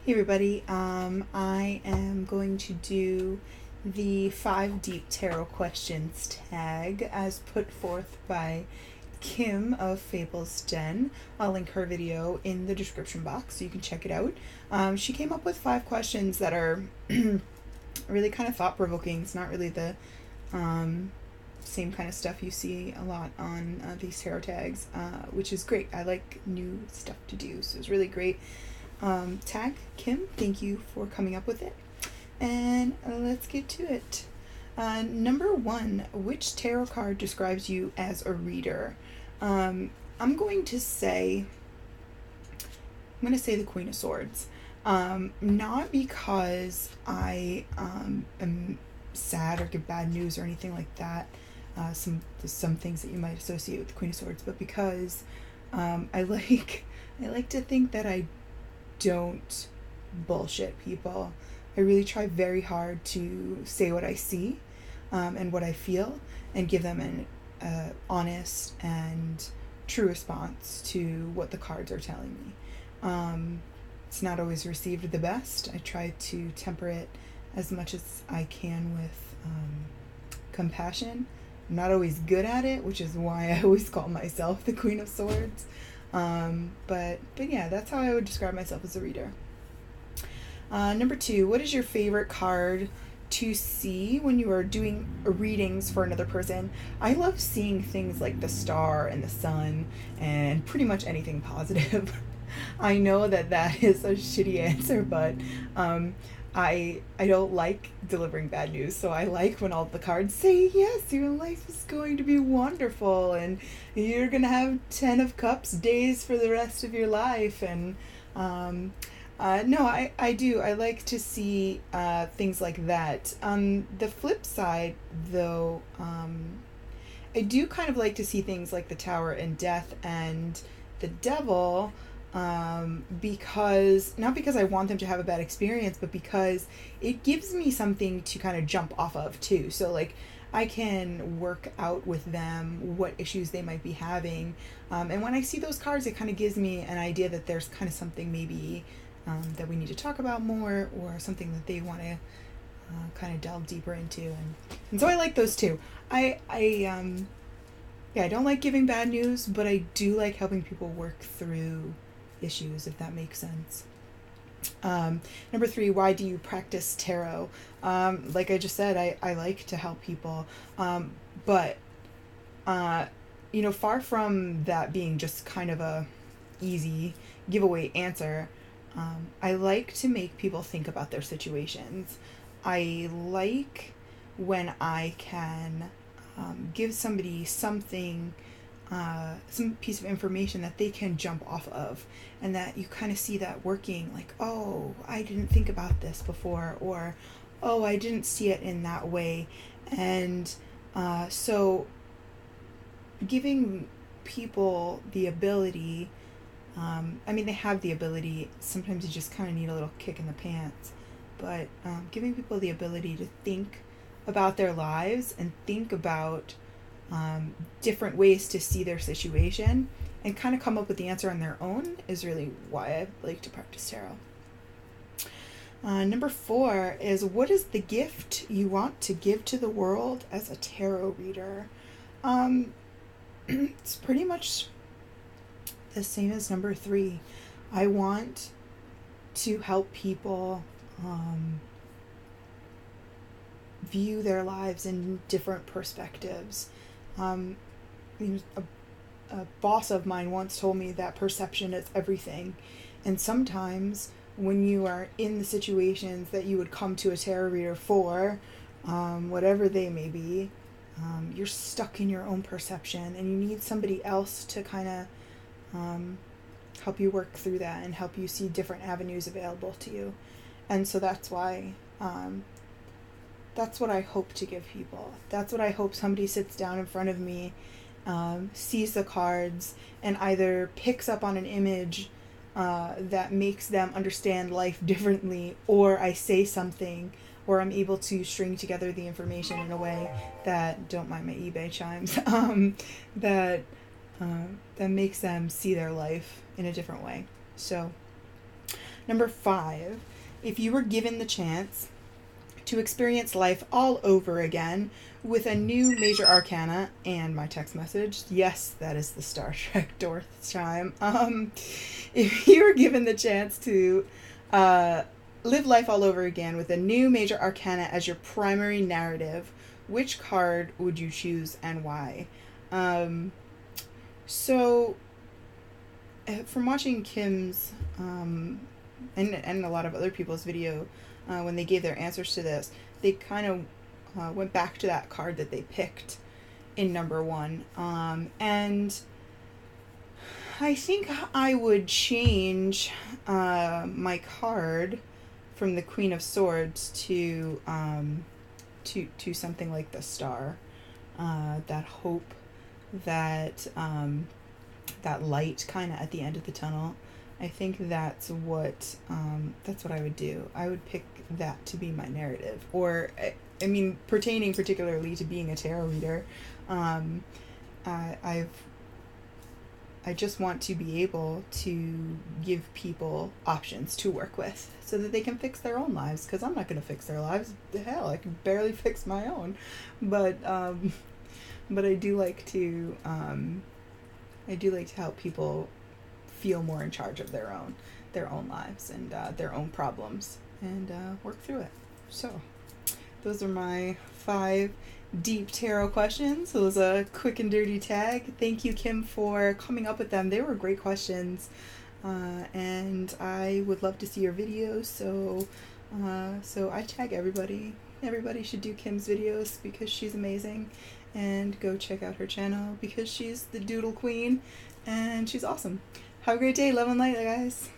Hey everybody, I am going to do the 5 Deep Tarot Questions tag as put forth by Kim of Fabels Den. I'll link her video in the description box so you can check it out. She came up with 5 questions that are really kind of thought-provoking. It's not really the same kind of stuff you see a lot on these tarot tags, which is great. I like new stuff to do, so it's really great. Tag, Kim, thank you for coming up with it. And let's get to it. Number 1, which tarot card describes you as a reader? I'm going to say the Queen of Swords. Not because I am sad or get bad news or anything like that. Some things that you might associate with the Queen of Swords, but because I like to think that I don't bullshit people. I really try very hard to say what I see and what I feel and give them an honest and true response to what the cards are telling me. It's not always received the best. I try to temper it as much as I can with compassion. I'm not always good at it, which is why I always call myself the Queen of Swords. But yeah, that's how I would describe myself as a reader. Number 2, what is your favorite card to see when you are doing readings for another person? I love seeing things like the star and the sun and pretty much anything positive. I know that is a shitty answer, but I don't like delivering bad news, so I like when all the cards say, yes, your life is going to be wonderful, and you're going to have 10 of Cups days for the rest of your life, and no, I do. I like to see things like that. On the flip side, though, I do kind of like to see things like the Tower and Death and the Devil, because not because I want them to have a bad experience, but because it gives me something to kind of jump off of too. So like I can work out with them what issues they might be having, and when I see those cards, it kind of gives me an idea that there's kind of something maybe that we need to talk about more, or something that they want to kind of delve deeper into, and so I like those too. Yeah, I don't like giving bad news, but I do like helping people work through issues, if that makes sense. Number 3, why do you practice tarot? Like I just said, I like to help people, but far from that being just kind of a easy giveaway answer, I like to make people think about their situations. I like when I can give somebody something, some piece of information that they can jump off of, and that you kind of see that working, like, oh, I didn't think about this before, or oh, I didn't see it in that way. And so giving people the ability, they have the ability, sometimes you just kind of need a little kick in the pants, but giving people the ability to think about their lives and think about different ways to see their situation and kind of come up with the answer on their own is really why I like to practice tarot. Number 4 is, what is the gift you want to give to the world as a tarot reader? It's pretty much the same as number 3. I want to help people view their lives in different perspectives. A boss of mine once told me that perception is everything, and sometimes when you are in the situations that you would come to a tarot reader for, whatever they may be, you're stuck in your own perception, and you need somebody else to kind of help you work through that and help you see different avenues available to you. And so that's why that's what I hope to give people. That's what I hope somebody sits down in front of me, sees the cards, and either picks up on an image that makes them understand life differently, or I say something, or I'm able to string together the information in a way that, don't mind my eBay chimes, that makes them see their life in a different way. So Number 5, if you were given the chance to experience life all over again with a new major arcana and my text message. Yes, that is the Star Trek Dorth chime. If you were given the chance to live life all over again with a new major arcana as your primary narrative, which card would you choose and why? So, from watching Kim's and a lot of other people's video, when they gave their answers to this, they kind of went back to that card that they picked in number 1. And I think I would change my card from the Queen of Swords to something like the Star. That hope, that light kind of at the end of the tunnel. I think that's what I would do. I would pick that to be my narrative, or I mean, pertaining particularly to being a tarot reader. I just want to be able to give people options to work with so that they can fix their own lives. Because I'm not going to fix their lives. Hell, I can barely fix my own. But I do like to help people feel more in charge of their own lives and their own problems, and work through it. So those are my 5 deep tarot questions. So it was a quick and dirty tag. Thank you, Kim, for coming up with them. They were great questions, and I would love to see your videos. So I tag everybody. Everybody should do Kim's videos because she's amazing, and go check out her channel because she's the doodle queen and she's awesome. Have a great day. Love and light, guys.